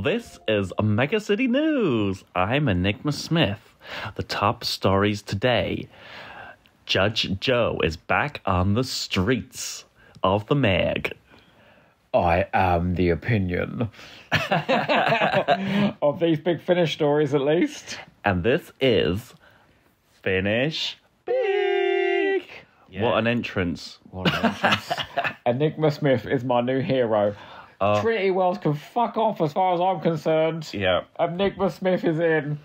This is Mega City News. I'm Enigma Smith. The top stories today. Judge Joe is back on the streets of the Meg. I am the opinion. Of these Big Finish stories, at least. And this is Finish Big. Yeah. What an entrance. Enigma Smith is my new hero. Trinity Wells can fuck off as far as I'm concerned. Yeah. Enigma Smith is in.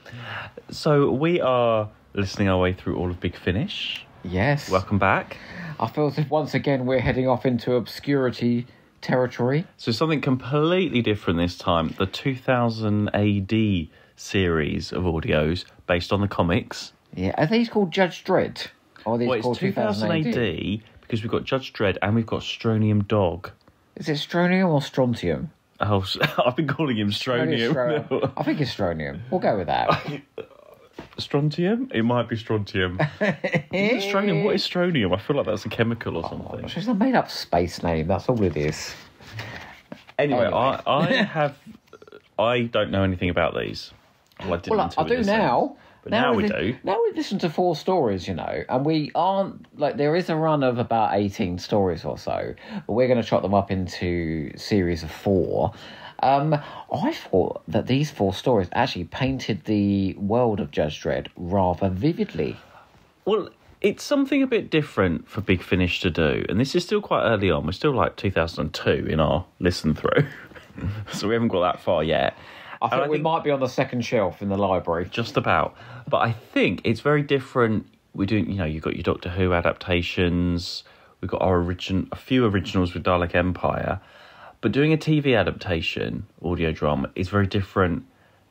So we are listening our way through all of Big Finish. Yes. Welcome back. I feel as if once again we're heading off into obscurity territory. So something completely different this time. The 2000 AD series of audios based on the comics. Yeah. Are these called Judge Dredd? Or are these called 2000 AD because we've got Judge Dredd and we've got Strontium Dog. Is it Strontium or Strontium? Oh, I've been calling him Strontium. No. I think it's Strontium. We'll go with that. Strontium? It might be Strontium. Strontium? What is Strontium? I feel like that's a chemical or something. It's a made-up space name. That's all it is. Anyway. I don't know anything about these. Well, I do now. But now we do. Now we've listened to 4 stories, and we aren't, there is a run of about 18 stories or so, but we're going to chop them up into series of 4. I thought that these 4 stories actually painted the world of Judge Dredd rather vividly. Well, it's something a bit different for Big Finish to do, and this is still quite early on. We're still like 2002 in our listen through, so we haven't got that far yet. I think we might be on the second shelf in the library. Just about. But I think it's very different. We're doing, you've got your Doctor Who adaptations. We've got a few originals with Dalek Empire. But doing a TV adaptation, audio drama, is very different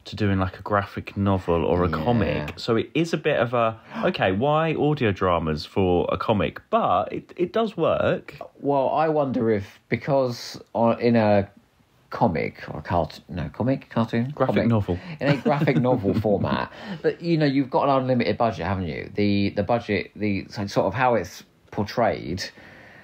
to doing like a graphic novel or a comic. So it is a bit of why audio dramas for a comic? But it does work. Well, I wonder if, because in a comic or cartoon, graphic novel, in a graphic novel format, but you've got an unlimited budget, haven't you? The budget, sort of how it's portrayed,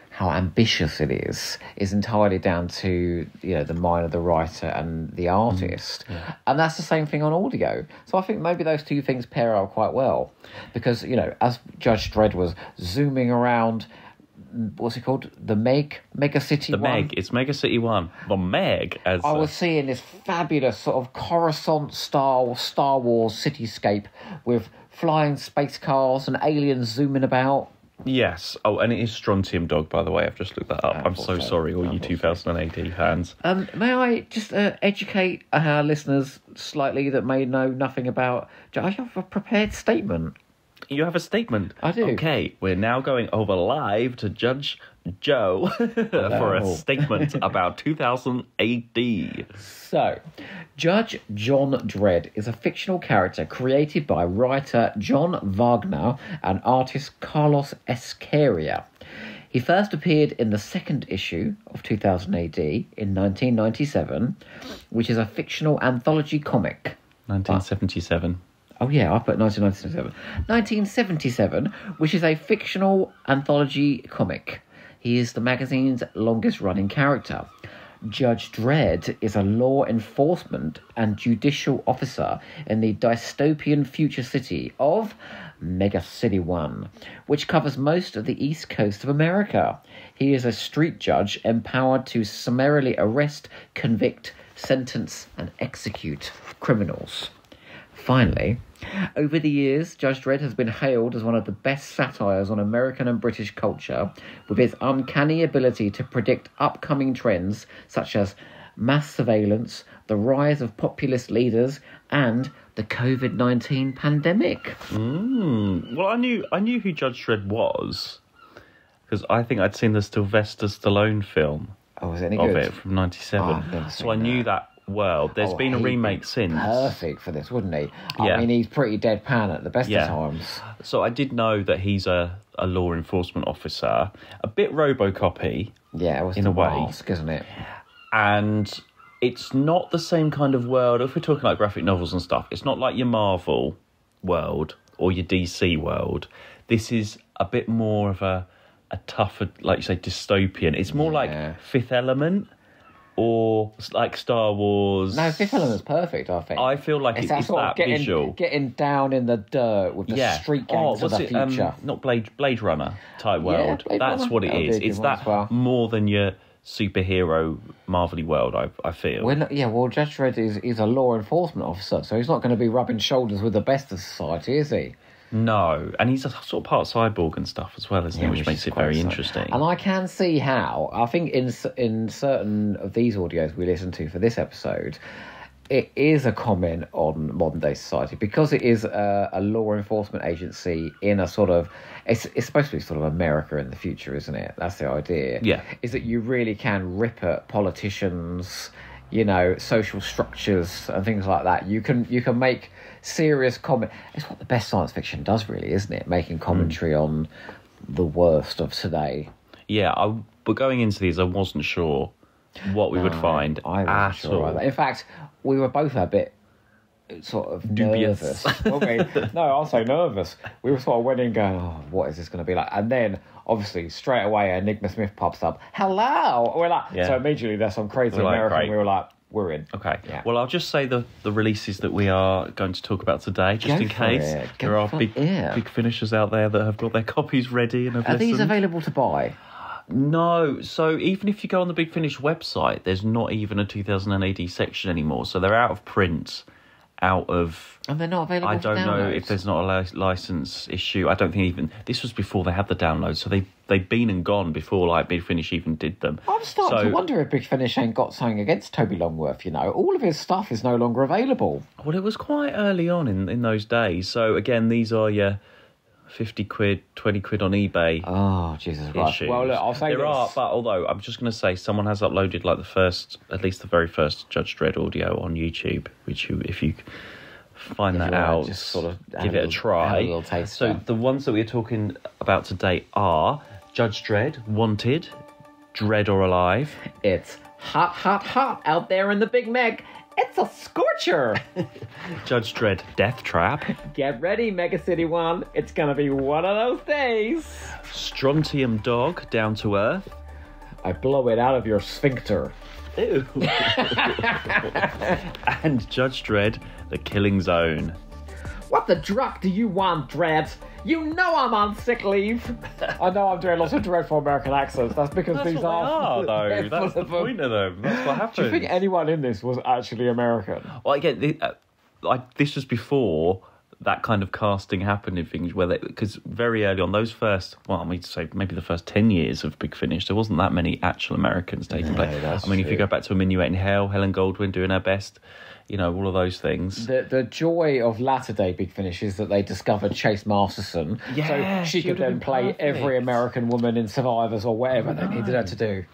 how ambitious it is entirely down to the mind of the writer and the artist. And that's the same thing on audio. So I think maybe those two things pair up quite well, because as Judge Dredd was zooming around, what's it called? The Mega City 1? The Meg. It's Mega City 1. The Meg. I was seeing this fabulous sort of Coruscant-style Star Wars cityscape with flying space cars and aliens zooming about. Yes. Oh, and it is Strontium Dog, by the way. I've just looked that up. I'm so sorry, all you 2000 AD fans. May I just educate our listeners slightly that may know nothing about... I have a prepared statement. You have a statement? I do. Okay, we're now going over live to Judge Joe for a statement about 2000 AD. So, Judge John Dredd is a fictional character created by writer John Wagner and artist Carlos Escaria. He first appeared in the second issue of 2000 AD in 1997, which is a fictional anthology comic. 1977. Oh, yeah, I put 1997. 1977, which is a fictional anthology comic. He is the magazine's longest-running character. Judge Dredd is a law enforcement and judicial officer in the dystopian future city of Mega City 1, which covers most of the east coast of America. He is a street judge empowered to summarily arrest, convict, sentence, and execute criminals. Finally, over the years, Judge Dredd has been hailed as one of the best satires on American and British culture, with his uncanny ability to predict upcoming trends such as mass surveillance, the rise of populist leaders, and the COVID-19 pandemic. Well, I knew who Judge Dredd was, because I think I'd seen the Sylvester Stallone film. Oh, was it any good? Of it from 97. So I knew that world. There's been a remake since. Perfect for this, wouldn't he? Yeah. I mean, he's pretty deadpan at the best of times. So I did know that he's a law enforcement officer, a bit RoboCop-y. Yeah, it was in a mask, isn't it? And it's not the same kind of world. If we're talking like graphic novels and stuff, it's not like your Marvel world or your DC world. This is a bit more of a a tougher, like you say, dystopian. It's more like Fifth Element or like Star Wars. No, Fifth Element's perfect, I think. I feel like it's that visual. Getting down in the dirt with the street gangs of the future. Not Blade Runner type world. Blade That's Runner. what it is. It's that more than your superhero Marvel-y world, I feel. Well, Judge Dredd is a law enforcement officer, so he's not going to be rubbing shoulders with the best of society, is he? No, and he's a sort of part cyborg and stuff as well, isn't he? Which makes it very interesting. And I can see how, I think in certain of these audios we listen to for this episode, it is a comment on modern day society because it is a law enforcement agency in a sort of, it's supposed to be sort of America in the future, isn't it? That's the idea. Yeah. Is that you really can rip at politicians, you know, social structures and things like that. You can make serious comment. It's what the best science fiction does, really, isn't it? Making commentary on the worst of today. Yeah, but going into these, I wasn't sure what we would find at all. In fact, we were both a bit sort of dubious. Nervous. No, I'll say nervous. We were sort of went in going, oh, what is this going to be like? And then, obviously, straight away, Enigma Smith pops up. Hello! We're like, so immediately there's some crazy American. Great. We were like, we're in. Okay. Yeah. Well, I'll just say the releases that we are going to talk about today, just in case there are big finishers out there that have got their copies ready and have listened. Are these available to buy? No. So even if you go on the Big Finish website, there's not even a 2000 AD section anymore. So they're out of print, and they're not available. I don't know if there's not a license issue. I don't think even this was before they had the download, so they've been and gone before like Big Finish even did them. I'm starting to wonder if Big Finish ain't got something against Toby Longworth. You know, all of his stuff is no longer available. Well, it was quite early on in those days. So again, these are your 50 quid, 20 quid on eBay. Oh, Jesus Christ. Well, look, I'll say there are, but although I'm just going to say someone has uploaded like at least the very first Judge Dredd audio on YouTube, which if you find that out, just sort of give it a try. A little taste. So the ones that we're talking about today are Judge Dredd, Wanted, Dread or Alive. It's hot, hot, hot out there in the Big Meg. It's a scorcher. Judge Dredd, Death Trap. Get ready, Mega City One. It's going to be one of those days. Strontium Dog, Down to Earth. I blow it out of your sphincter. Ew. And Judge Dredd, The Killing Zone. What the druck do you want, Dredd? You know I'm on sick leave. I know I'm doing lots of dreadful American accents. That's because these are though. That's the point of them. That's what happens. Do you think anyone in this was actually American? Well, again, this was before that kind of casting happened in things because very early on, those first, maybe the first 10 years of Big Finish, there wasn't that many actual Americans taking place. I mean, if you go back to A Minuet in Hell, Helen Goldwyn doing her best, you know, all of those things. The joy of latter-day Big Finish is that they discovered Chase Masterson, so she could then play every American woman in Survivors or whatever they needed her to do.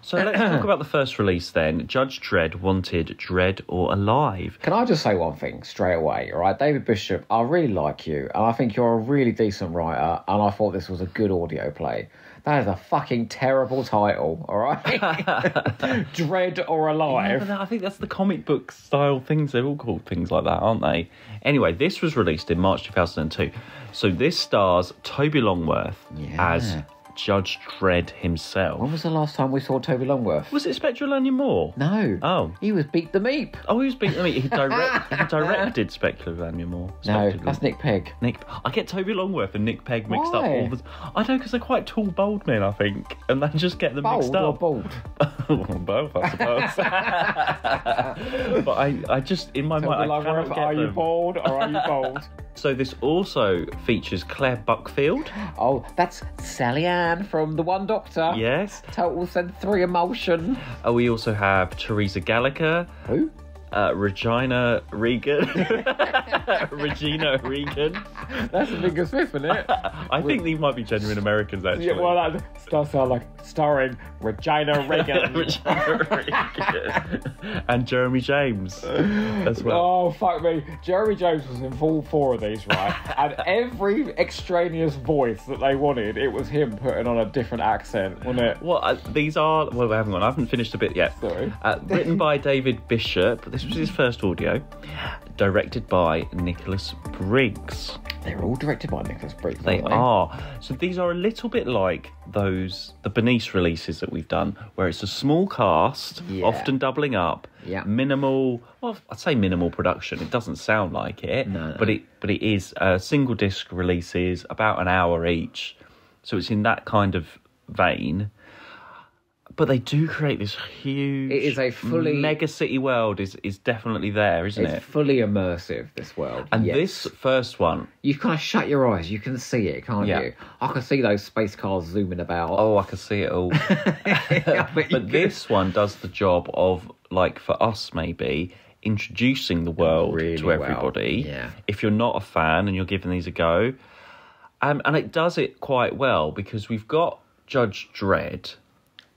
So let's talk about the first release then. Judge Dredd, Wanted, Dread or Alive. Can I just say one thing straight away, all right? David Bishop, I really like you, and I think you're a really decent writer, and I thought this was a good audio play. That is a fucking terrible title, all right? Dread or Alive. Yeah, I think that's the comic book style things. They're all called things like that, aren't they? Anyway, this was released in March 2002. So this stars Toby Longworth as Judge Dredd himself. When was the last time we saw Toby Longworth? Was it Spectral Onion Moore? No. Oh. He was Beat the Meep. Oh, he was Beat the Meep. He directed Spectral Onion Moore. No, that's Nick Pegg. I get Toby Longworth and Nick Pegg mixed up Why? all the I know, because they're quite tall, bold men, I think. And they just get them mixed up. Bold or bald? Both, I suppose. But I just, in my mind, I cannot get are them. You bald or are you bold? So this also features Claire Buckfield. Oh, that's Sally Ann from The One Doctor. Yes. Total Sensory Emotion. We also have Teresa Gallagher. Who? Regina Regan. Regina Regan. That's a bigger Smith, isn't it? I think these might be genuine Americans, actually. Yeah, well, that does sound like starring Regina Regan. Regina Regan. And Jeremy James as well. Oh, fuck me. Jeremy James was in all four of these, right? And every extraneous voice that they wanted, it was him putting on a different accent, wasn't it? Well, these are... Well, I haven't finished a bit yet. Sorry. Written by David Bishop. This was his first audio. directed by Nicholas Briggs. They're all directed by Nicholas Briggs. They aren't are. So these are a little bit like the Bernice releases that we've done, where it's a small cast, often doubling up, minimal. Well, I'd say minimal production. It doesn't sound like it, but it is single disc releases, about an hour each. So it's in that kind of vein. But they do create this huge... It is a fully... mega city world is definitely there, isn't it? It's fully immersive, this world. And this first one... You kind of shut your eyes. You can see it, can't you? I can see those space cars zooming about. Oh, I can see it all. But this one does the job of, like, for us maybe, introducing the world to everybody. Yeah. If you're not a fan and you're giving these a go. And it does it quite well, because we've got Judge Dredd...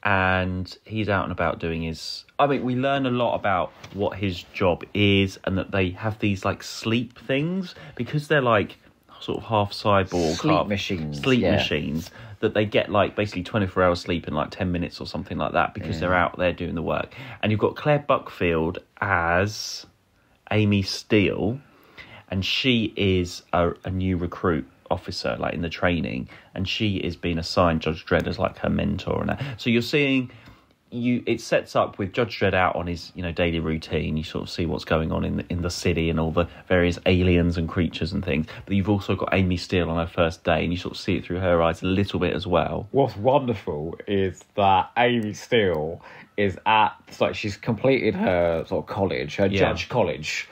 and he's out and about doing his... I mean, we learn a lot about what his job is, and that they have these, like, sleep things, because they're, like, sort of half cyborg... Sleep machines. Sleep machines, that they get, like, basically 24 hours sleep in, like, 10 minutes or something like that, because they're out there doing the work. And you've got Claire Buckfield as Amy Steele, and she is a new recruit officer, like in the training, and she is being assigned Judge Dredd as like her mentor and that. So you're seeing it sets up with Judge Dredd out on his daily routine. You sort of see what's going on in the city and all the various aliens and creatures and things, but you've also got Amy Steele on her first day, and you sort of see it through her eyes a little bit as well. What's wonderful is that Amy Steele is she's completed her sort of college, her judge college,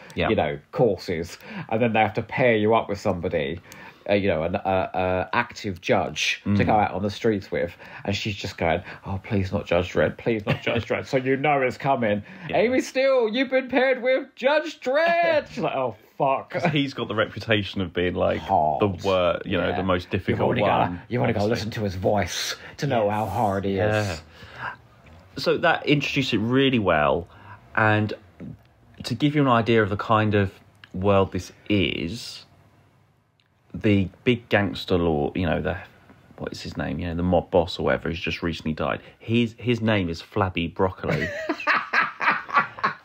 courses, and then they have to pair you up with somebody, an active judge to go out on the streets with, and she's just going, oh, please not Judge Dredd, please not Judge Dredd. So it's coming. Amy Steele, you've been paired with Judge Dredd. She's like, oh, fuck. He's got the reputation of being like the most difficult one. You want to go listen to his voice to know how hard he is. So that introduced it really well, and to give you an idea of the kind of world this is, the big gangster law, what is his name? The mob boss or whatever, who's just recently died. His name is Flabby Broccoli.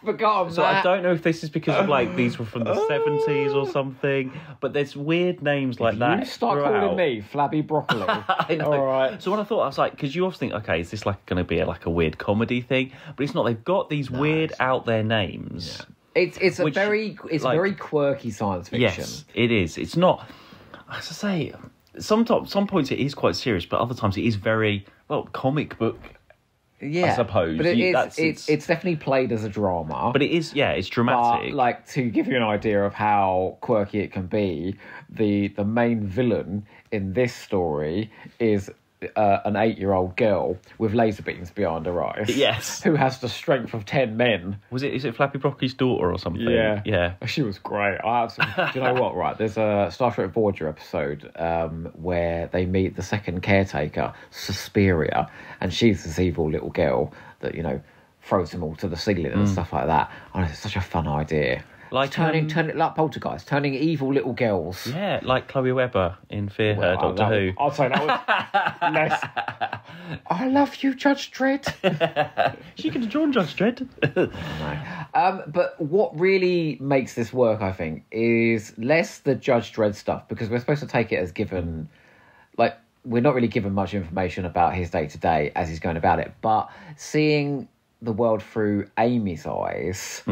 Forgot so that. I don't know if this is because of like these were from the 70s or something, but there's weird names like that. You start calling me Flabby Broccoli. I know. All right. So when I thought, I was like, because you often think, okay, is this like going to be like a weird comedy thing? But it's not. They've got these weird out there names. Yeah. It's very quirky science fiction. Yes, it is. It's not. As I say, some points it is quite serious, but other times it is very comic book. Yeah, I suppose. But it's definitely played as a drama. But it is, it's dramatic. But, like, to give you an idea of how quirky it can be, the main villain in this story is an 8-year-old girl with laser beams behind her eyes. Yes. Who has the strength of 10 men. Is it Flappy Broccoli's daughter or something? Yeah. She was great. Do you know what, right? There's a Star Trek Voyager episode where they meet the second caretaker, Suspiria, and she's this evil little girl that, throws them all to the ceiling and stuff like that. And it's such a fun idea. Like turning like Poltergeist, turning evil little girls. Yeah, like Chloe Webber in Fear Her, Doctor Who. I'd say that was less. I love you, Judge Dredd. She could have drawn Judge Dredd. But what really makes this work, I think, is less the Judge Dredd stuff, because we're supposed to take it as given. Like, we're not really given much information about his day-to-day as he's going about it, but seeing the world through Amy's eyes...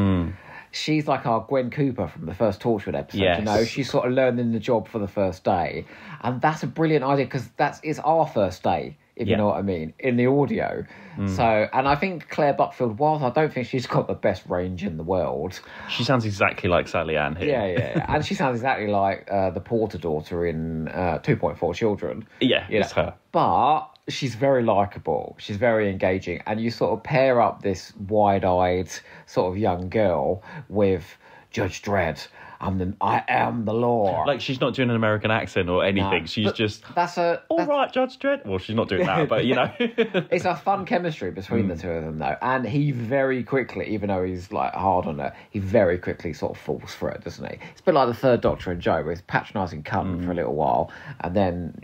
She's like our Gwen Cooper from the first Torchwood episode, yes. She's sort of learning the job for the first day. And that's a brilliant idea, because it's our first day, if you know what I mean, in the audio. So, and I think Claire Buckfield, whilst I don't think she's got the best range in the world... She sounds exactly like Sally Ann here. Yeah. And she sounds exactly like the Porter daughter in 2.4 Children. Yeah, it's her. But... she's very likeable. She's very engaging. And you sort of pair up this wide-eyed sort of young girl with Judge Dredd. I am the law. Like, she's not doing an American accent or anything. She's just... All right, Judge Dredd. Well, she's not doing that, but, It's a fun chemistry between the two of them, though. And he very quickly, even though he's, like, hard on her, he very quickly sort of falls for it, doesn't he? It's a bit like the Third Doctor and Joe, where he's patronising cunt for a little while. And then,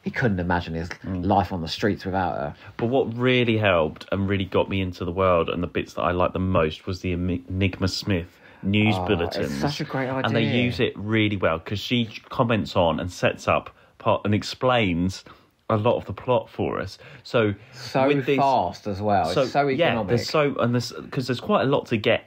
he couldn't imagine his life on the streets without her. But what really helped and really got me into the world, and the bits that I liked the most, was the Enigma Smith news bulletins. It's such a great idea. And they use it really well because she comments on and sets up and explains a lot of the plot for us. So fast as well. It's so economic. Because there's quite a lot to get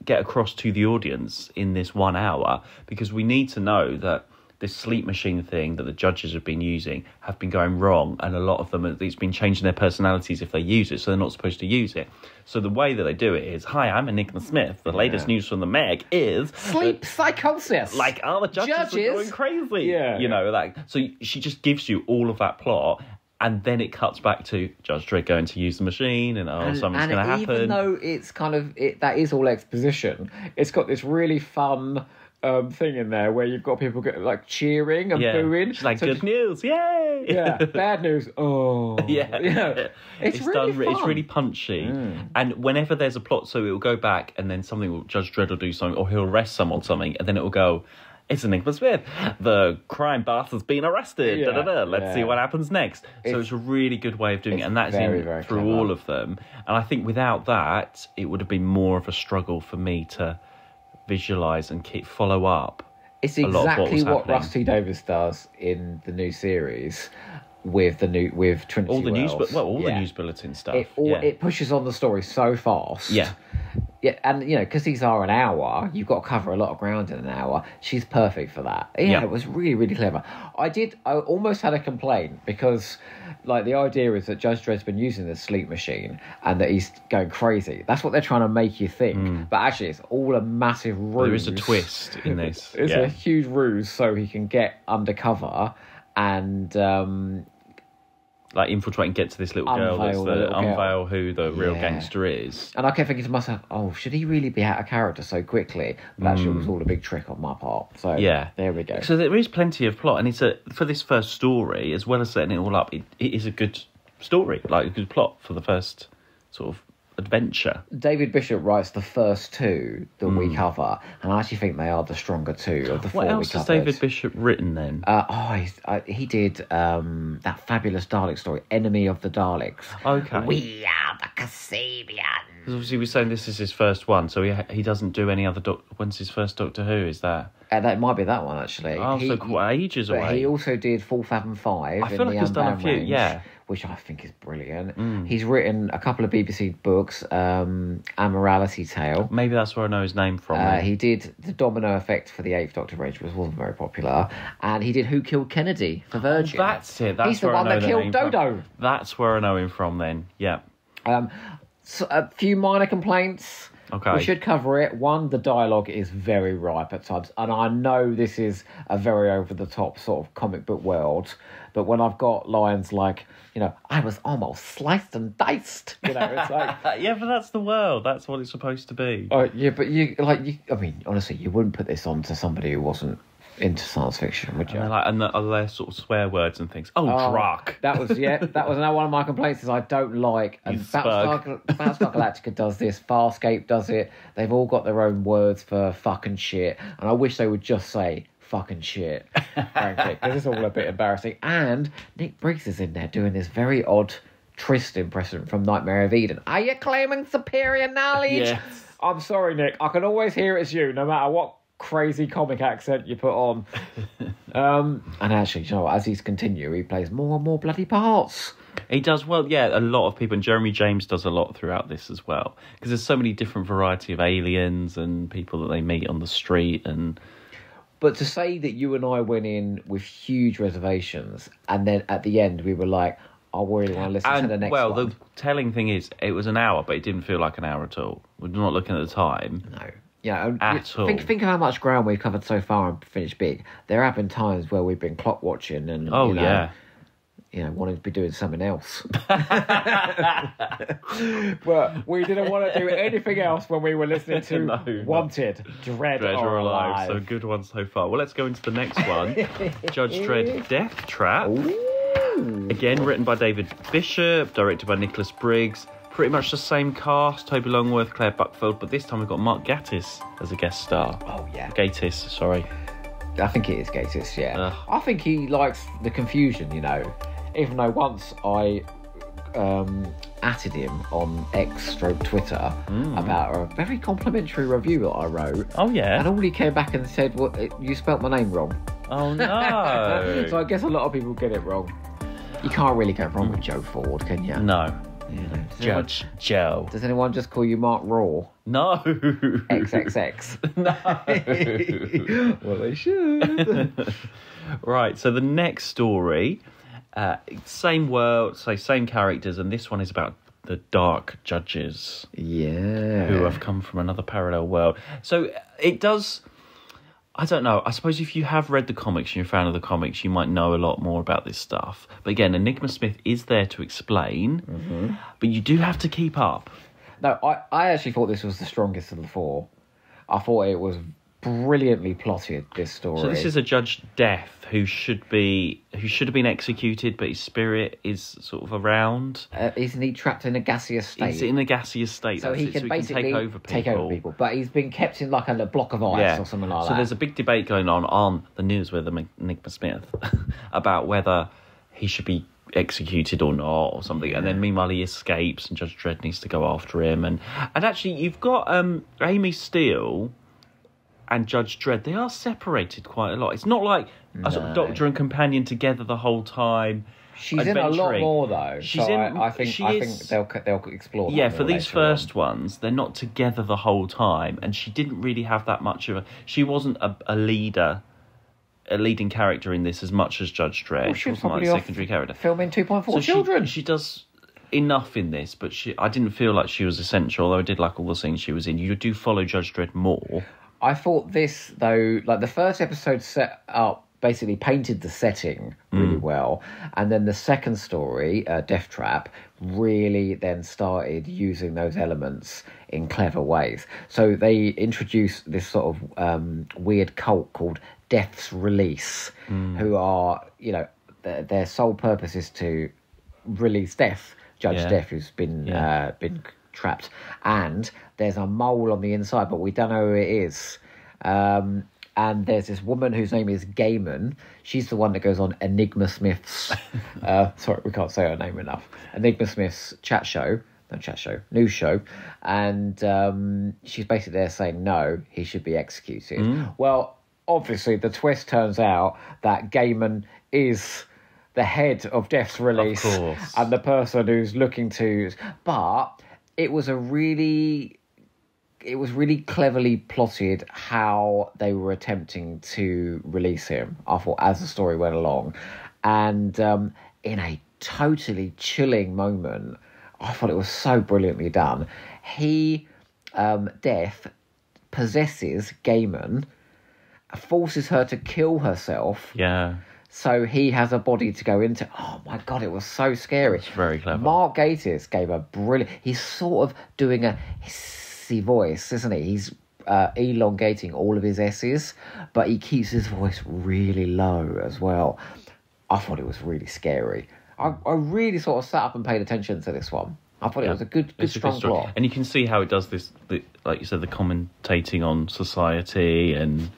across to the audience in this 1 hour, because we need to know that this sleep machine thing that the judges have been using have been going wrong, and a lot of them, it's been changing their personalities if they use it, so they're not supposed to use it. So the way that they do it is, hi, I'm Enigma Smith. The latest news from the Meg is... sleep psychosis. Like, the judges are going crazy. Yeah. You know, like, so she just gives you all of that plot, and then it cuts back to Judge Dredd going to use the machine, and something's going to happen. Even though it's kind of... that is all exposition, it's got this really fun... thing in there where you've got people like cheering and booing. She's like, good news, yay! Yeah, bad news, oh. Yeah. It's really fun. It's really punchy. And whenever there's a plot, so it will go back and then Judge Dredd will do something, or he'll arrest someone or something, and then it will go, it's Enigma Smith. The crime boss has been arrested. Let's see what happens next. So it's a really good way of doing it, and that's very through clever. All of them. And I think without that, it would have been more of a struggle for me to visualize and follow up. It's exactly what Rusty Davies does in the new series with Trinity all the Wells. The news bulletin stuff. It pushes on the story so fast. Yeah, and because these are an hour, you've got to cover a lot of ground in an hour. She's perfect for that. It was really, really clever. I almost had a complaint because, like, the idea is that Judge Dredd's been using this sleep machine and that he's going crazy. That's what they're trying to make you think. But actually, it's all a massive ruse. There is a twist in this. It's a huge ruse so he can get undercover and like infiltrate and get to this little girl unveil who the real gangster is. And I kept thinking to myself, should he really be out of character so quickly? But actually it was all a big trick on my part. So there we go. So there is plenty of plot, and for this first story, as well as setting it all up, it is a good story, like a good plot for the first sort of adventure. David Bishop writes the first two that we cover, and I actually think they are the stronger two of the four we covered. What else has David Bishop written then? He did that fabulous Dalek story, Enemy of the Daleks. Okay. We are the Kasabians. Because obviously we're saying this is his first one, so he doesn't do any other... When's his first Doctor Who? Is that... that might be that one, actually. So quite ages away. He also did 4 Fathom 5 I feel like he's done a few, range, which I think is brilliant. He's written a couple of BBC books, Amorality Tale. Maybe that's where I know his name from. He did The Domino Effect for the 8th Doctor range, which wasn't very popular. And he did Who Killed Kennedy for Virgin. That's it. He's the one that killed Dodo. That's where I know him from then, yeah. So a few minor complaints. Okay. We should cover it. One, the dialogue is very ripe at times. And I know this is a very over-the-top sort of comic book world. But when I've got lines like, I was almost sliced and diced. It's like... yeah, but that's the world. That's what it's supposed to be. Yeah, but honestly, you wouldn't put this on to somebody who wasn't into science fiction, would you? And they're sort of swear words and things. Drak. That was another one of my complaints is I don't like... And Battlestar Galactica does this, Farscape does it. They've all got their own words for fucking shit. And I wish they would just say fucking shit, frankly, because it's all a bit embarrassing. And Nick Briggs is in there doing this very odd Trist impression from Nightmare of Eden. Are you claiming superior knowledge? Yes. I'm sorry, Nick. I can always hear it's you, no matter what crazy comic accent you put on. And actually, as he's continued, he plays more and more bloody parts. He does, a lot of people, and Jeremy James does a lot throughout this as well, because there's so many different variety of aliens and people that they meet on the street. But to say that you and I went in with huge reservations, and then at the end we were like, I really want to listen to the next one. The telling thing is, it was an hour, but it didn't feel like an hour at all. We're not looking at the time. No. Yeah, at all. Think of how much ground we've covered so far and finished big. There have been times where we've been clock watching and wanting to be doing something else. But we didn't want to do anything else when we were listening to Wanted, Dredd or Alive. So good one so far. Well, let's go into the next one. Judge Dredd Death Trap. Ooh. Again, written by David Bishop, directed by Nicholas Briggs. Pretty much the same cast, Toby Longworth, Claire Buckfield, but this time we've got Mark Gatiss as a guest star. Oh, yeah. Gatiss, sorry. I think it is Gatiss, yeah. I think he likes the confusion, Even though once I atted him on X/Twitter about a very complimentary review that I wrote. Oh, yeah. And all he came back and said, well, you spelt my name wrong. Oh, no. So I guess a lot of people get it wrong. You can't really go wrong with Joe Ford, can you? No. You know, Judge Joe. Does anyone just call you Mark Raw? No. XXX. No. Well, they should. Right, so the next story, same world, same characters, and this one is about the dark judges. Yeah. Who have come from another parallel world. So it does... I don't know. I suppose if you have read the comics and you're a fan of the comics, you might know a lot more about this stuff. But again, Enigma Smith is there to explain, but you do have to keep up. No, I actually thought this was the strongest of the four. I thought it was brilliantly plotted, this story. So this is a Judge Death who should have been executed, but his spirit is sort of around. Isn't he trapped in a gaseous state? He's in a gaseous state. So he can basically take over people. But he's been kept in like a block of ice or something like that. So there's a big debate going on the news with Enigma Smith about whether he should be executed or not or something. And then meanwhile he escapes and Judge Dredd needs to go after him. And actually you've got Amy Steele and Judge Dredd. They are separated quite a lot. It's not like a sort of doctor and companion together the whole time. She's in a lot more though. I think they'll explore that. Yeah, for these first ones, they're not together the whole time, and she didn't really have that much of a. She wasn't a leading character in this as much as Judge Dredd. Well, she was like a secondary character. Filming 2.4 so children. She does enough in this, but I didn't feel like she was essential. Although I did like all the scenes she was in. You do follow Judge Dredd more. I thought this though, like the first episode set up. Basically painted the setting really well, and then the second story, Death Trap, really then started using those elements in clever ways. So they introduced this sort of weird cult called Death's Release, who are, their sole purpose is to release Death, Judge Death, who's been trapped, and there's a mole on the inside, but we don't know who it is. And there's this woman whose name is Gaiman. She's the one that goes on Enigma Smith's... sorry, we can't say her name enough. Enigma Smith's news show. And she's basically there saying, no, he should be executed. Well, obviously, the twist turns out that Gaiman is the head of Death's Release. Of course. And the person who's looking to... But it was really cleverly plotted how they were attempting to release him, I thought, as the story went along. And in a totally chilling moment, I thought it was so brilliantly done. Death, possesses Gaiman, forces her to kill herself. Yeah. So he has a body to go into. Oh, my God, it was so scary. It's very clever. Mark Gatiss gave a brilliant... He's sort of doing a... voice, isn't he? He's elongating all of his S's, but he keeps his voice really low as well. I thought it was really scary. I really sort of sat up and paid attention to this one. I thought it was a good strong plot. And you can see how it does this, like you said, the commentating on society and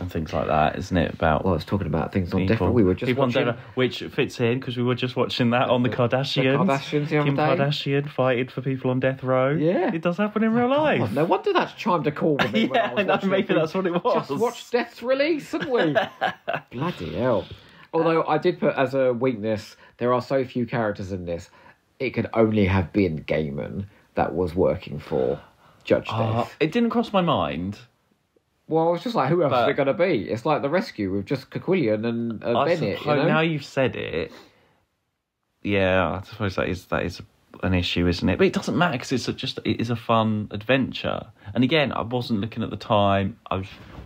things like that, isn't it? About it's talking about things on Death. We were just watching, which fits in because we were just watching that on the Kardashians. The Kardashians the other Kim day. Kardashian fighting for people on death row. Yeah, it does happen in real life. God, no wonder that's chimed a call with me. Maybe that's what it was. Just watched Death's Release, haven't we? Bloody hell! Although I did put as a weakness, there are so few characters in this. It could only have been Gaiman that was working for Judge Death. It didn't cross my mind. Well, I was just like, who else is it going to be? It's like The Rescue with just Quillian and Bennett. Now you've said it, I suppose that is an issue, isn't it? But it doesn't matter because it is a fun adventure. And again, I wasn't looking at the time. I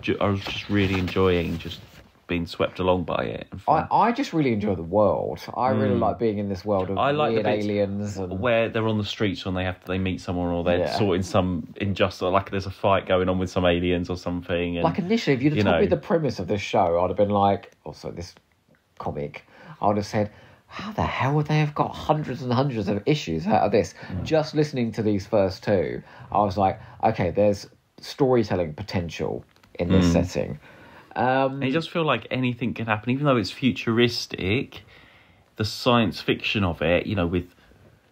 was just really enjoying just being swept along by it. I just really enjoy the world. I really like being in this world of weird aliens. And... where they're on the streets when they meet someone or they're sorting some injustice, like there's a fight going on with some aliens or something. And, like initially, if you'd have told me the premise of this show, I'd have been like, this comic, I would have said, how the hell would they have got hundreds and hundreds of issues out of this? Just listening to these first two, I was like, okay, there's storytelling potential in this setting. And you just feel like anything can happen, even though it's futuristic. The science fiction of it, with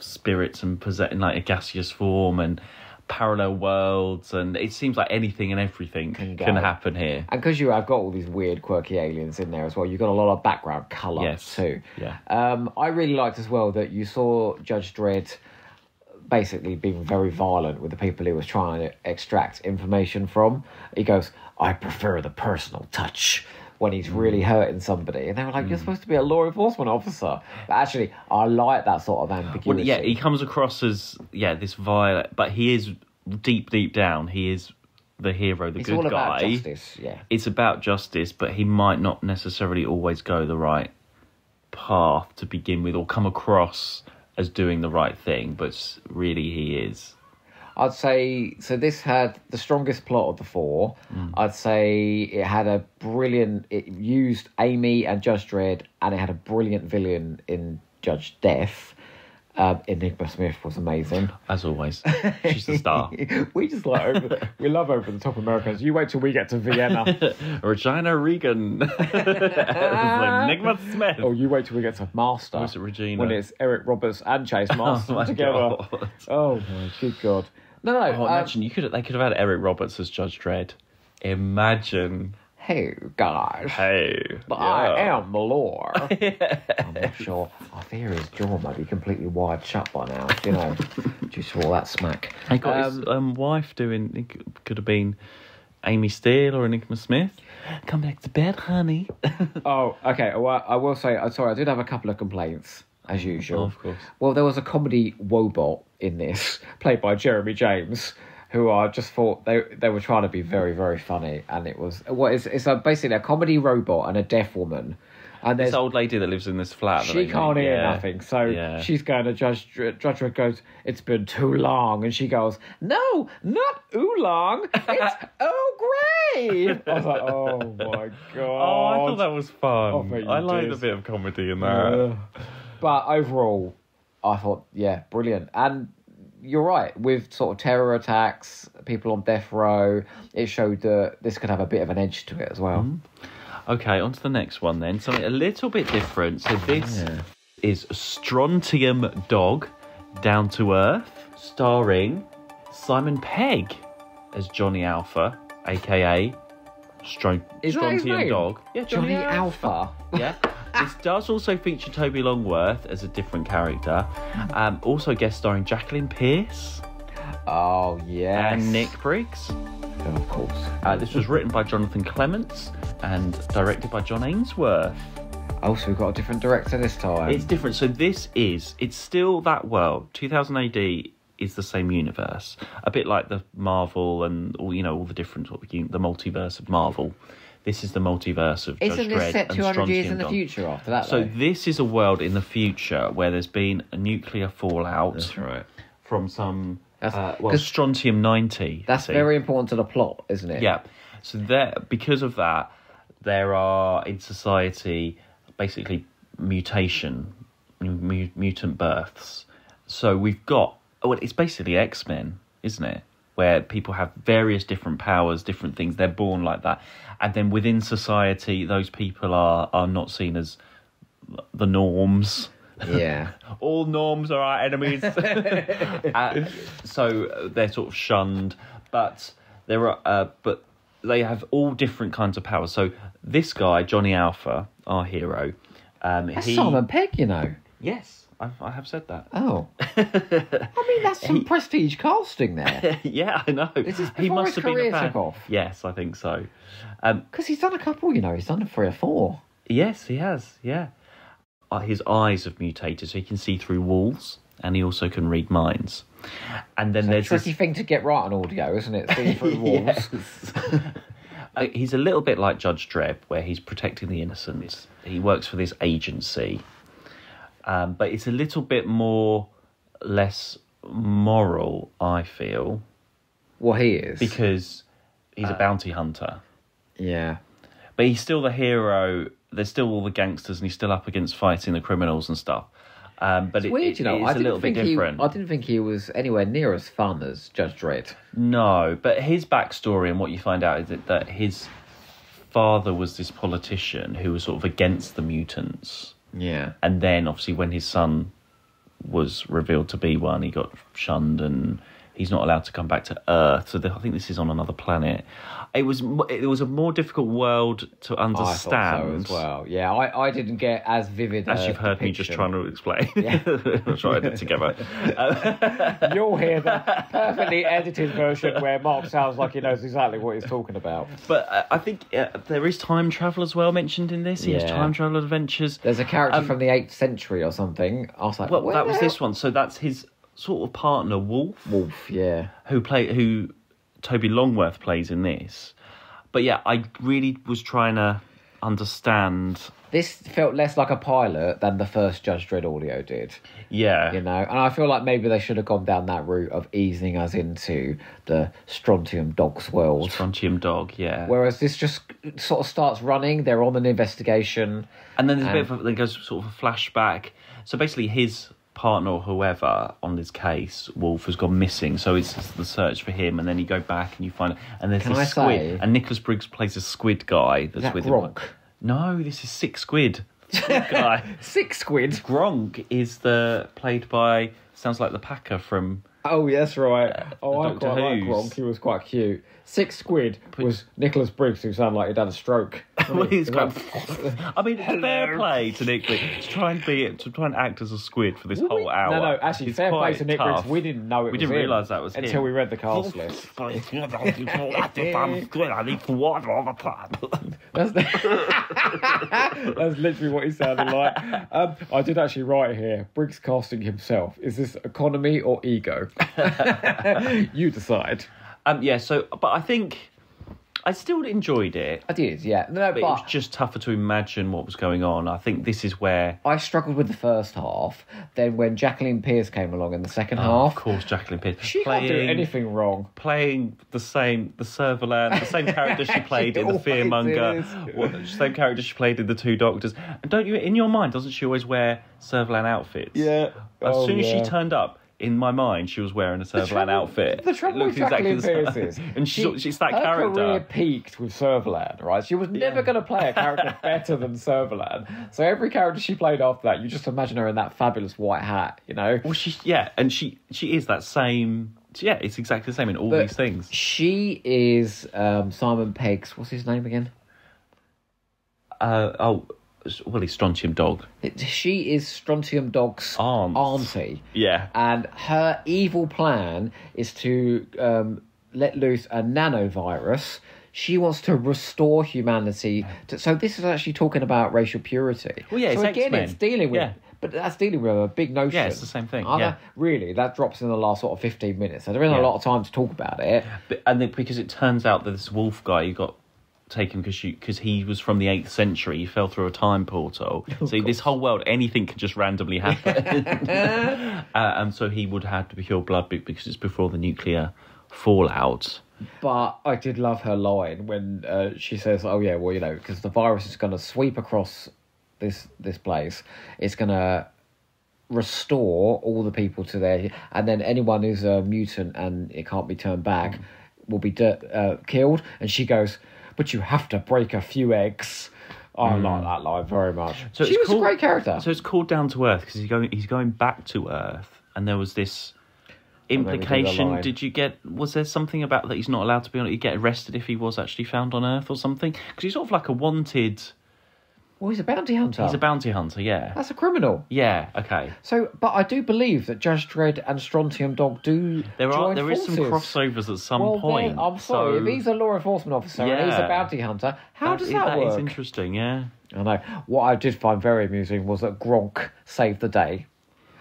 spirits and in like a gaseous form and parallel worlds, and it seems like anything and everything can happen here. And because you have got all these weird, quirky aliens in there as well, you've got a lot of background colour too. Yeah. I really liked as well that you saw Judge Dredd basically being very violent with the people he was trying to extract information from. He goes, "I prefer the personal touch," when he's really hurting somebody. And they were like, "You're supposed to be a law enforcement officer." But actually, I like that sort of ambiguity. Well, yeah, he comes across as, this violent, but he is deep down, he is the hero, the good guy. It's all about justice, yeah. It's about justice, but he might not necessarily always go the right path to begin with, or come across as doing the right thing, but really he is. I'd say, so this had the strongest plot of the four. I'd say it had it used Amy and Judge Dredd, and it had a brilliant villain in Judge Death. Enigma Smith was amazing. As always. She's the star. We just we love over-the-top Americans. You wait till we get to Vienna. Regina Regan. Enigma Smith. Oh, you wait till we get to Master. Was it Regina? When it's Eric Roberts and Chase Master together. God. Oh, my good God. No. Imagine, they could have had Eric Roberts as Judge Dredd. Imagine. Hey, guys. Hey. I am the law. I'm not sure. I fear his jaw might be completely wired shut by now, due to all that smack. He got his wife doing, it could have been Amy Steele or Enigma Smith. Come back to bed, honey. Oh, okay. Well, I will say, sorry, I did have a couple of complaints, as usual. Oh, of course. Well, there was a comedy wobot in this, played by Jeremy James, who I just thought they were trying to be very, very funny, and it's basically a comedy robot and a deaf woman, and there's this old lady that lives in this flat. She can't hear nothing, so she's going to Judge Dredd goes, "It's been too long," and she goes, "No, not oolong, it's Earl Grey." I was like, "Oh my God!" Oh, I thought that was fun. I liked did. a bit of comedy in that. But overall, I thought, brilliant. And you're right, with sort of terror attacks, people on death row, it showed that this could have a bit of an edge to it as well. Okay, on to the next one then. Something a little bit different. So this is Strontium Dog, Down to Earth, starring Simon Pegg as Johnny Alpha, a.k.a. Strontium Dog. Yeah, Johnny Alpha. Yeah. This does also feature Toby Longworth as a different character. Also guest starring Jacqueline Pearce. Oh, yes. And Nick Briggs. Oh, of course. This was written by Jonathan Clements and directed by John Ainsworth. Oh, so we've got a different director this time. It's different. So it's still that world. 2000 AD is the same universe. A bit like the Marvel and all the different the multiverse of Marvel. This is the multiverse of Judge Dredd. Isn't this set 200 years in the future after that, So this is a world in the future where there's been a nuclear fallout. That's right. From some, Strontium-90. That's very important to the plot, isn't it? Yeah. So because of that, there are, in society, basically mutant births. So we've got, it's basically X-Men, isn't it? Where people have various different powers, different things. They're born like that. And then within society, those people are not seen as the norms. Yeah. All norms are our enemies. So they're sort of shunned. But but they have all different kinds of powers. So this guy, Johnny Alpha, our hero... That's Simon Pegg, Yes. I have said that. Oh. I mean, that's some prestige casting there. Yeah, I know. This is before his career took off. Yes, I think so. Because he's done a couple, he's done 3 or 4. Yes, he has, yeah. His eyes have mutated, so he can see through walls, and he also can read minds. And then there's a tricky thing to get right on audio, isn't it? Seeing through walls. He's a little bit like Judge Dredd, where he's protecting the innocent. He works for this agency. But it's a little bit less moral, I feel. Well, he is. Because he's a bounty hunter. Yeah. But he's still the hero. There's still all the gangsters, and he's still up against fighting the criminals and stuff. But it's weird, it's a little bit different. I didn't think he was anywhere near as fun as Judge Dredd. No, but his backstory and what you find out is that his father was this politician who was sort of against the mutants. Yeah. And then, obviously, when his son was revealed to be one. He got shunned and he's not allowed to come back to Earth. So I think this is on another planet. It was a more difficult world to understand. I thought so as well. Yeah, I didn't get as vivid as you've heard me just trying to explain. Yeah. I'm trying it together. You'll hear the perfectly edited version where Mark sounds like he knows exactly what he's talking about. But I think there is time travel as well mentioned in this. He has time travel adventures. There's a character from the 8th century or something. I was like, well, that was this one. So that's his sort of partner, Wolf. Wolf, yeah. Who Toby Longworth plays in this. But yeah, I really was trying to understand. This felt less like a pilot than the first Judge Dredd audio did. Yeah. You know, and I feel like maybe they should have gone down that route of easing us into the Strontium Dog's world. Strontium Dog, yeah. Whereas this just sort of starts running, they're on an investigation. And then there's a bit of there goes sort of a flashback. So basically his partner or whoever on this case, Wolf, has gone missing, so it's the search for him, and then you go back and you find, and there's this squid, and Nicholas Briggs plays a squid guy that's with Gronk? him. No, this is Six Squid. Squid guy. Six Squid. Gronk is played by, sounds like the Packer from. Oh, yes, right. I quite Doctor like Who's. Gronk. He was quite cute. Six Squid was Nicholas Briggs, who sounded like he'd had a stroke. Well, he's quite. I mean, fair play to Nicholas to try and act as a squid for this whole hour. No, actually, It's fair play quite to Nicholas. tough. We didn't know it. We was didn't him realise that was until him. we read the cast list. I need water all the time. That's literally what he sounded like. I did actually write here, Briggs casting himself. Is this economy or ego? You decide. Yeah, so, but I think I still enjoyed it. I did, yeah. No, But it was just tougher to imagine what was going on. I think this is where I struggled with the first half. Then when Jacqueline Pearce came along in the second half, of course, Jacqueline Pearce, she can't do anything wrong. Playing the same character she played in the Fearmonger, same character she played in the Two Doctors. And don't you, in your mind, doesn't she always wear Servalan outfits? Yeah. As soon as she turned up, in my mind, she was wearing a Servalan outfit. The trouble with Jacqueline Pearce is, and she's that her character. Her career peaked with Servalan, right? She was never going to play a character better than Servalan. So every character she played after that, you just imagine her in that fabulous white hat, you know? Well, she is that same. Yeah, it's exactly the same in all these things. She is Simon Pegg's. What's his name again? He's Strontium Dog. She is Strontium Dog's auntie. Yeah. And her evil plan is to let loose a nanovirus. She wants to restore humanity. So this is actually talking about racial purity. Well, yeah, so it's again, X-Men. it's dealing with... Yeah. But that's dealing with a big notion. Yeah, it's the same thing. Really, that drops in the last sort of 15 minutes. So there isn't a lot of time to talk about it. Because it turns out that this wolf guy, you got taken because he was from the 8th century. He fell through a time portal. So this whole world, anything could just randomly happen. And so he would have to be pure blood because it's before the nuclear fallout. But I did love her line when she says, oh yeah, well, you know, because the virus is going to sweep across this place. It's going to restore all the people to their... And then anyone who's a mutant and it can't be turned back will be killed. And she goes... But you have to break a few eggs. I like that line very much. So she was a great character. So it's called Down to Earth because he's going back to Earth, and there was this implication. Was there something about that he's not allowed to be on it? He'd get arrested if he was actually found on Earth or something? Because he's sort of like a wanted. Well, he's a bounty hunter. He's a bounty hunter, yeah. That's a criminal. Yeah, okay. So, but I do believe that Judge Dredd and Strontium Dog do there is forces. some crossovers at some point. I'm sorry, if he's a law enforcement officer and he's a bounty hunter, how does that work? That is interesting, yeah. I know. What I did find very amusing was that Gronk saved the day.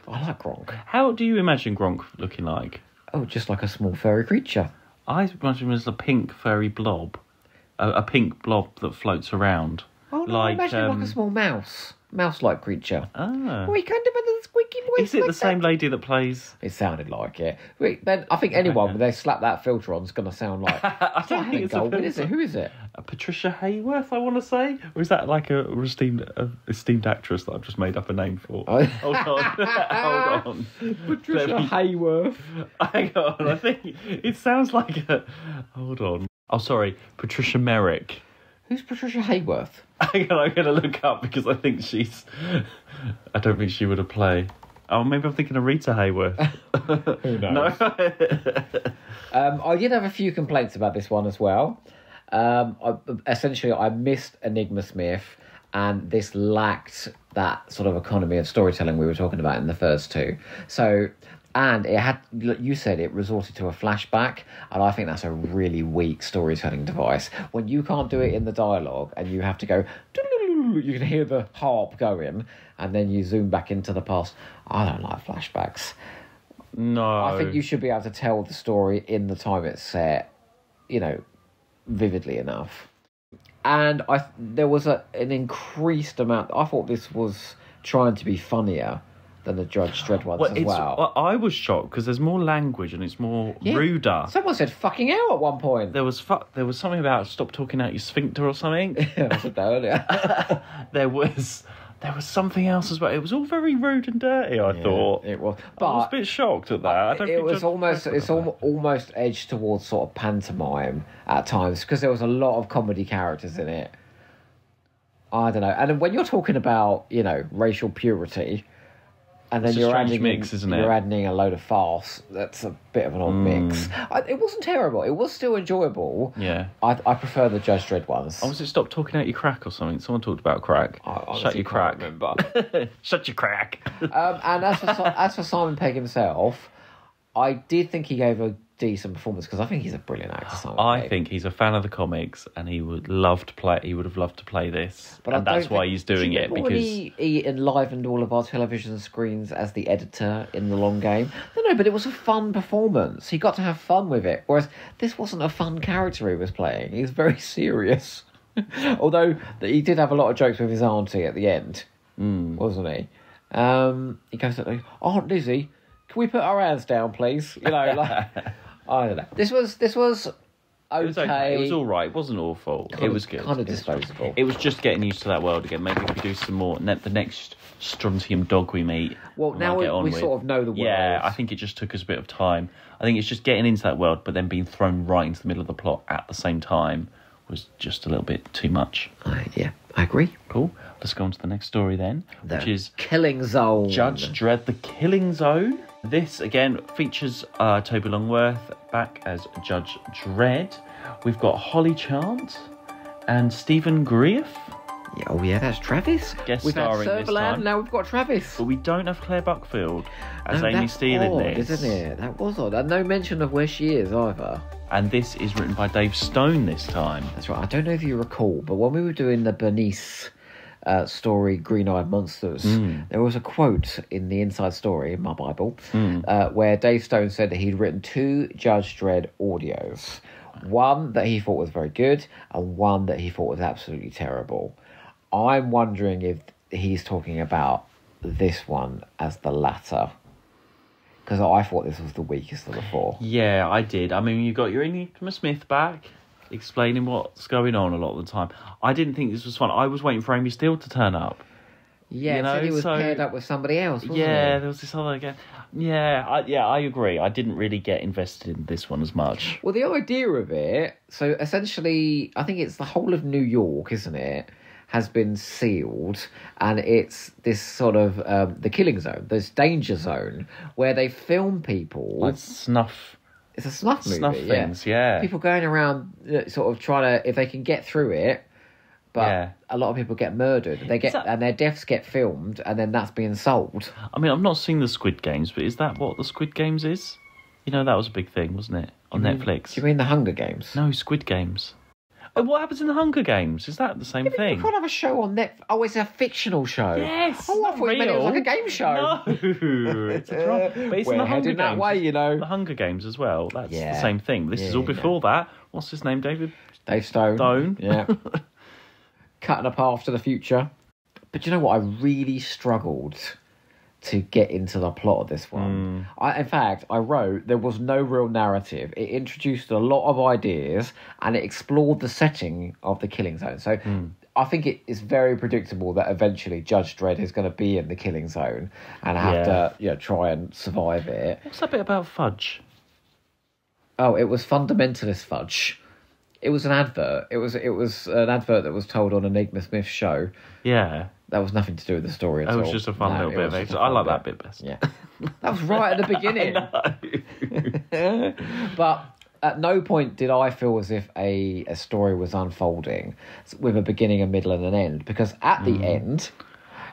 I like Gronk. How do you imagine Gronk looking like? Oh, just like a small furry creature. I imagine him as a pink furry blob. A pink blob that floats around. Oh, no, I imagine like a small mouse-like creature. Ah. Oh, he can't do the squeaky voice. Is it the same lady that plays? It sounded like it. Then I think anyone, when they slap that filter on, is going to sound like... I don't think it's Goldman, is it? Who is it? Patricia Hayworth, I want to say? Or is that like a esteemed actress that I've just made up a name for? Oh. Hold on. Patricia Hayworth. Hang on, I think it sounds like a... Hold on. Oh, sorry, Patricia Merrick. Who's Patricia Hayworth? I'm going to look up because I think I don't think she would have played. Oh, maybe I'm thinking of Rita Hayworth. Who knows? No. I did have a few complaints about this one as well. Essentially, I missed Enigma Smith, and this lacked that sort of economy of storytelling we were talking about in the first two. So, and it had, you said it resorted to a flashback, and I think that's a really weak storytelling device. When you can't do it in the dialogue, and you have to go, you can hear the harp going, and then you zoom back into the past. I don't like flashbacks. No. I think you should be able to tell the story in the time it's set, vividly enough. And there was an increased amount. I thought this was trying to be funnier than the Judge Dredd ones as well. I was shocked because there's more language and it's more ruder. Someone said "fucking hell" at one point. There was something about stop talking out your sphincter or something. I said that earlier. There was something else as well. It was all very rude and dirty. I thought it was. But I was a bit shocked at that. I don't it think was almost edged towards sort of pantomime at times because there was a lot of comedy characters in it. I don't know. And when you're talking about racial purity, and then you're adding mix, isn't it? You're adding a load of farce. That's a bit of an odd mix. It wasn't terrible. It was still enjoyable. Yeah. I prefer the Judge Dredd ones. Oh, was it stop talking out your crack or something? Someone talked about crack. Shut your crack. Remember. Shut your crack. And as for Simon Pegg himself, I did think he gave a decent performance because I think he's a brilliant actor. Simon I Pegg. think he's a fan of the comics and he would love to play. He would have loved to play this, and that's why he's doing it. Because he enlivened all of our television screens as the editor in The Long Game. No, but it was a fun performance. He got to have fun with it. Whereas this wasn't a fun character he was playing. He was very serious. Although he did have a lot of jokes with his auntie at the end, wasn't he? He goes to Aunt Lizzie, can we put our hands down, please? I don't know. This was okay. It was okay. It was all right. It wasn't awful. It was good. Kind of disposable. It was just getting used to that world again. Maybe if we do some more, the next Strontium dog we meet. Well, now we sort of know the world. Yeah, I think it just took us a bit of time. I think it's just getting into that world, but then being thrown right into the middle of the plot at the same time was just a little bit too much. Yeah, I agree. Cool. Let's go on to the next story then, which is Killing Zone. Judge Dredd, the Killing Zone. This, again, features Toby Longworth back as Judge Dredd. We've got Holly Chant and Stephen Grief. Yeah, that's Travis. We've starring had this time. Now we've got Travis. But we don't have Claire Buckfield as Amy Steele in this. Isn't it? That was odd. And no mention of where she is either. And this is written by Dave Stone this time. That's right. I don't know if you recall, but when we were doing the Bernice story, Green-Eyed Monsters, there was a quote in the inside story in my Bible where Dave Stone said that he'd written 2 Judge Dredd audios. One that he thought was very good and one that he thought was absolutely terrible. I'm wondering if he's talking about this one as the latter. Because I thought this was the weakest of the 4. Yeah, I did. I mean, you got your Enigma Smith back, explaining what's going on a lot of the time. I didn't think this was fun. I was waiting for Amy Steele to turn up. Yeah, he was paired up with somebody else, wasn't he? There was this other again. Yeah, I agree. I didn't really get invested in this one as much. Well, the idea of it, so essentially, I think it's the whole of New York, isn't it, has been sealed, and it's this sort of, the killing zone, this danger zone, where they film people. Like snuff. It's a snuff movie, Snuff things, yeah. People going around sort of trying to, if they can get through it, but a lot of people get murdered. And their deaths get filmed, and then that's being sold. I mean, I've not seen the Squid Games, but is that what the Squid Games is? That was a big thing, wasn't it? On Netflix. Do you mean the Hunger Games? No, Squid Games. What happens in the Hunger Games? Is that the same thing? You can't have a show on Netflix. Oh, it's a fictional show. Yes. Oh, I thought you meant it was like a game show. No, it's a drama. But it's in the Hunger Games. That way, The Hunger Games as well. That's the same thing. This is all before that. What's his name, David? Dave Stone. Stone. Yeah. Cutting a path to the future. But you know what? I really struggled to get into the plot of this one. In fact, I wrote there was no real narrative. It introduced a lot of ideas and it explored the setting of the killing zone. So I think it is very predictable that eventually Judge Dredd is going to be in the killing zone and have to try and survive it. What's that bit about fudge? Oh, it was fundamentalist fudge. It was an advert. It was an advert that was told on Enigma Smith's show. Yeah. That was nothing to do with the story at all. It was just a fun little bit of extra. I like that bit best. Yeah. That was right at the beginning. But at no point did I feel as if a story was unfolding with a beginning, a middle, and an end. Because at the end...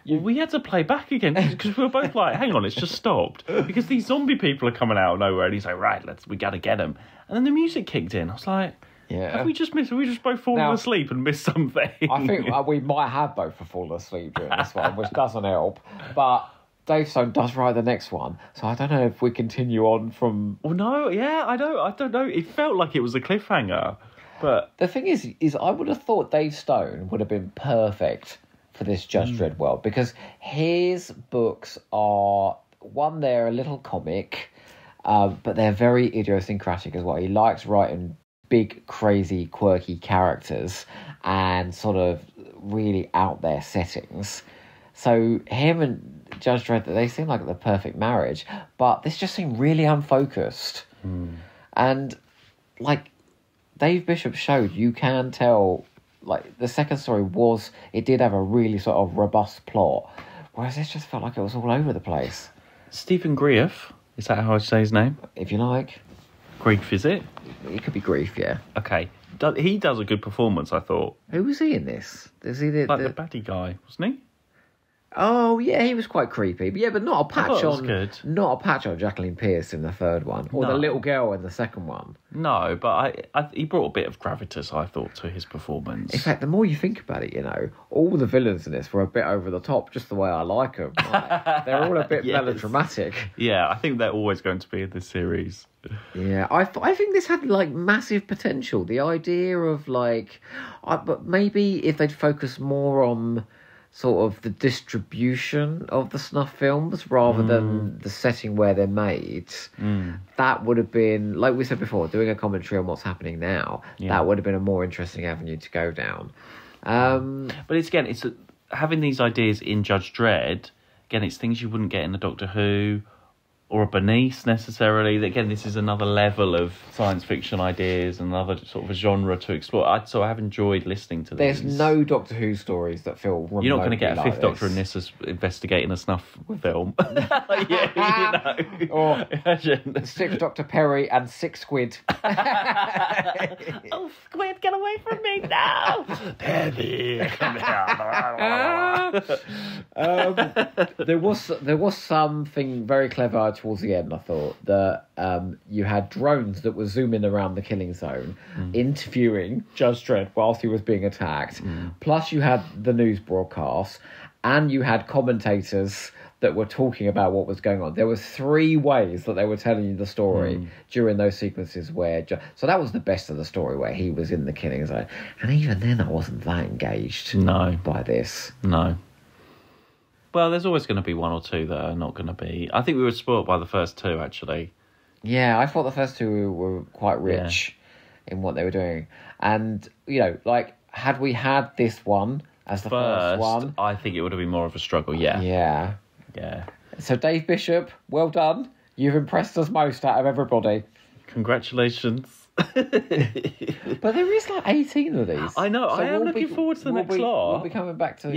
We had to play back again because we were both like, hang on, it's just stopped. Because these zombie people are coming out of nowhere and he's like, right, we got to get them. And then the music kicked in. I was like... Yeah. Have we just both fallen asleep and missed something? I think we might have both fallen asleep during this one, which doesn't help. But Dave Stone does write the next one, so I don't know if we continue on from... Well, no, yeah, I don't know. It felt like it was a cliffhanger, but... The thing is I would have thought Dave Stone would have been perfect for this Judge Dredd world, because his books are... One, they're a little comic, but they're very idiosyncratic as well. He likes writing... big, crazy, quirky characters and sort of really out there settings. So him and Judge Dredd, they seem like the perfect marriage, but this just seemed really unfocused. And like Dave Bishop showed, you can tell, like the second story it did have a really sort of robust plot, whereas this just felt like it was all over the place. Stephen Grief, is that how I say his name? If you like. Grief, is it? It could be Grief, yeah. Okay. He does a good performance, I thought. Who was he in this? Is he the baddie guy, wasn't he? Oh yeah, he was quite creepy. But yeah, but not a patch on Jacqueline Pierce in the third one, or the little girl in the second one. No, but he brought a bit of gravitas, I thought, to his performance. In fact, the more you think about it, all the villains in this were a bit over the top, just the way I like them. Like, they're all a bit melodramatic. Yeah, I think they're always going to be in this series. Yeah, I think this had like massive potential. The idea of but maybe if they'd focus more on sort of the distribution of the snuff films rather than the setting where they're made, that would have been, like we said before, doing a commentary on what's happening now. Yeah. That would have been a more interesting avenue to go down. But it's having these ideas in Judge Dredd. Again, it's things you wouldn't get in a Doctor Who or a Bernice necessarily. Again, this is another level of science fiction ideas, another sort of a genre to explore. So I have enjoyed listening to these. There's no Doctor Who stories that feel remotely. You're not going to get a fifth Doctor in this as investigating a snuff film. Or Sixth Dr. Perry and Six Squid. Oh, Squid, get away from me now! Perry, come here. There was something very clever towards the end, I thought, that you had drones that were zooming around the killing zone, interviewing Judge Dredd whilst he was being attacked. Plus you had the news broadcast, and you had commentators that were talking about what was going on. There were 3 ways that they were telling you the story during those sequences where... So that was the best of the story, where he was in the killing zone. And even then, I wasn't that engaged by this. No. Well, there's always going to be 1 or 2 that are not going to be. I think we were spoiled by the first 2, actually. Yeah, I thought the first 2 were quite rich in what they were doing. And, had we had this one as the first one... I think it would have been more of a struggle, yeah. Yeah. Yeah. So, Dave Bishop, well done. You've impressed us most out of everybody. Congratulations. But there is 18 of these. I know. I am looking forward to the next lot. We'll be coming back to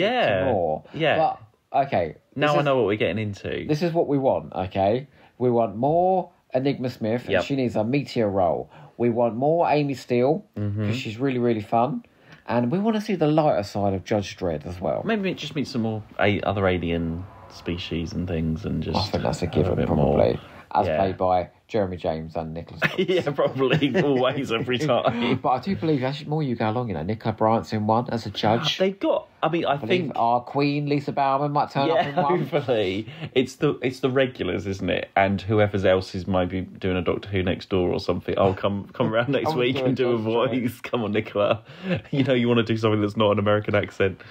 more. Yeah. But, okay. Now I know what we're getting into. This is what we want, okay? We want more Enigma Smith, and she needs a meteor role. We want more Amy Steele, because she's really, really fun. And we want to see the lighter side of Judge Dredd as well. Maybe just meet some more other alien species and things, and just... I think that's a given, probably. As played by Jeremy James and Nicholas Brooks. Yeah, probably. Always, every time. But I do believe, as more you go along, Nicola Bryant's in one as a judge. They've got... I think our Queen, Lisa Bowerman, might turn up in one. Hopefully. It's the regulars, isn't it? And whoever else is maybe doing a Doctor Who next door or something. Oh, come around next week and do a voice. Come on, Nicola. You want to do something that's not an American accent,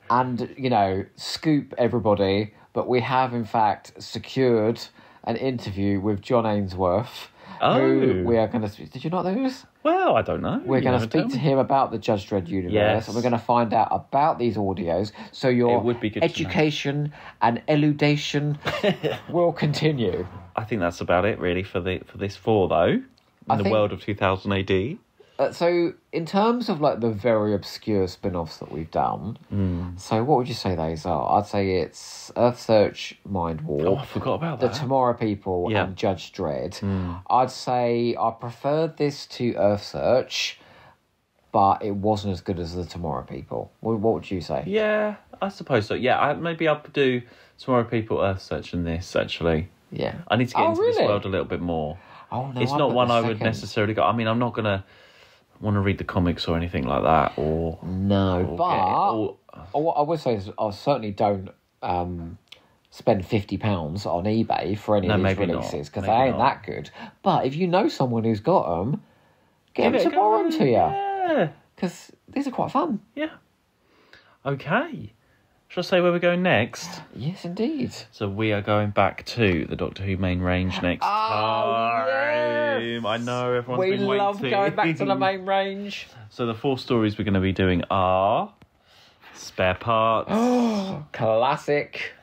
And, scoop everybody. But we have, in fact, secured an interview with John Ainsworth, who we are going to... Did you not know this? Well, I don't know. We're going to speak to him about the Judge Dredd universe, and we're going to find out about these audios, so your education and eludation will continue. I think that's about it, really, for this 4, though, in the world of 2000 AD. So in terms of like the very obscure spin-offs that we've done, so what would you say those are? I'd say it's Earthsearch, Mind Warp. Oh, I forgot about The that. Tomorrow People Yeah. and Judge Dredd. I'd say I preferred this to Earthsearch, but it wasn't as good as the Tomorrow People. What would you say? Yeah, I suppose so. Yeah, maybe I'll do Tomorrow People, Earthsearch and this, actually. Yeah. I need to get into this world a little bit more. Oh, no, It's I not put one the I would second. necessarily go... I mean, I'm not going to want to read the comics or anything like that, or... No, but what I would say is I certainly don't spend £50 on eBay for any of these maybe not. releases because they Maybe ain't not. that good. But if you know someone who's got them, get Give them it to a borrow them go. to you Yeah. because these are quite fun. Yeah. Okay. Shall I say where we're going next? Yes, indeed. So we are going back to the Doctor Who main range next time. Yes! I know, everyone's We been waiting. love going back to the main range. So the 4 stories we're going to be doing are... Spare Parts. Classic.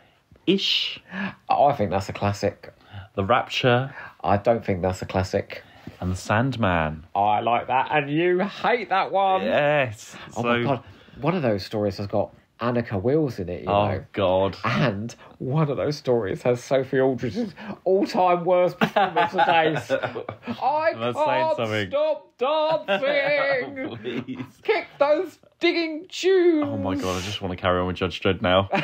Ish. Oh, I think that's a classic. The Rapture. I don't think that's a classic. And the Sandman. I like that, and you hate that one. Yes. Oh my god, one of those stories has got Annika Wills in it, you know. God. And one of those stories has Sophie Aldridge's all-time worst performance of days. I That's saying can't something. stop dancing. Please. Kick those digging tunes. Oh my god, I just want to carry on with Judge Dredd now. But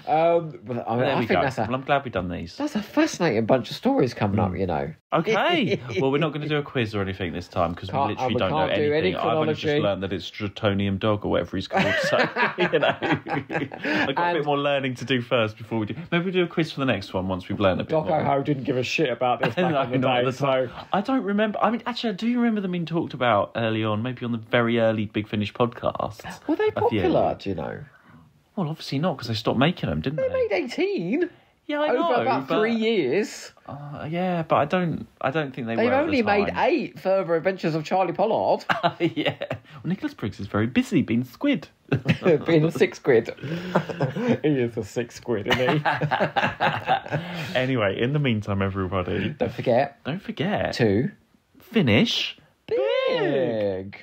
I mean, There I we think go. that's Well, I'm glad we've done these. a fascinating bunch of stories coming up, you know. Okay. Well, we're not going to do a quiz or anything this time because we Can't- literally we don't know can't do any anything. I've only just chronology. learned that it's Stratonium Dog or whatever he's called. So, you know, I've got a bit more learning to do first before we do. Maybe we'll do a quiz for the next one once we've learned a bit Doc more. Ho didn't give a shit about this back No, in the not day, at the time. I don't remember. I mean, actually, I do remember them being talked about early on, maybe on the very early Big Finish podcasts. Were they A few. popular, do you know? Well, obviously not because they stopped making them, didn't they? They made 18 Yeah, I know. over about but, 3 years. Yeah, but I don't think they They've were. only at the time. made 8 Further Adventures of Charlie Pollard. Yeah. Well, Nicholas Briggs is very busy being squid. Being a £6. He is a £6, isn't he? Anyway, in the meantime, everybody, Don't forget don't forget to finish big.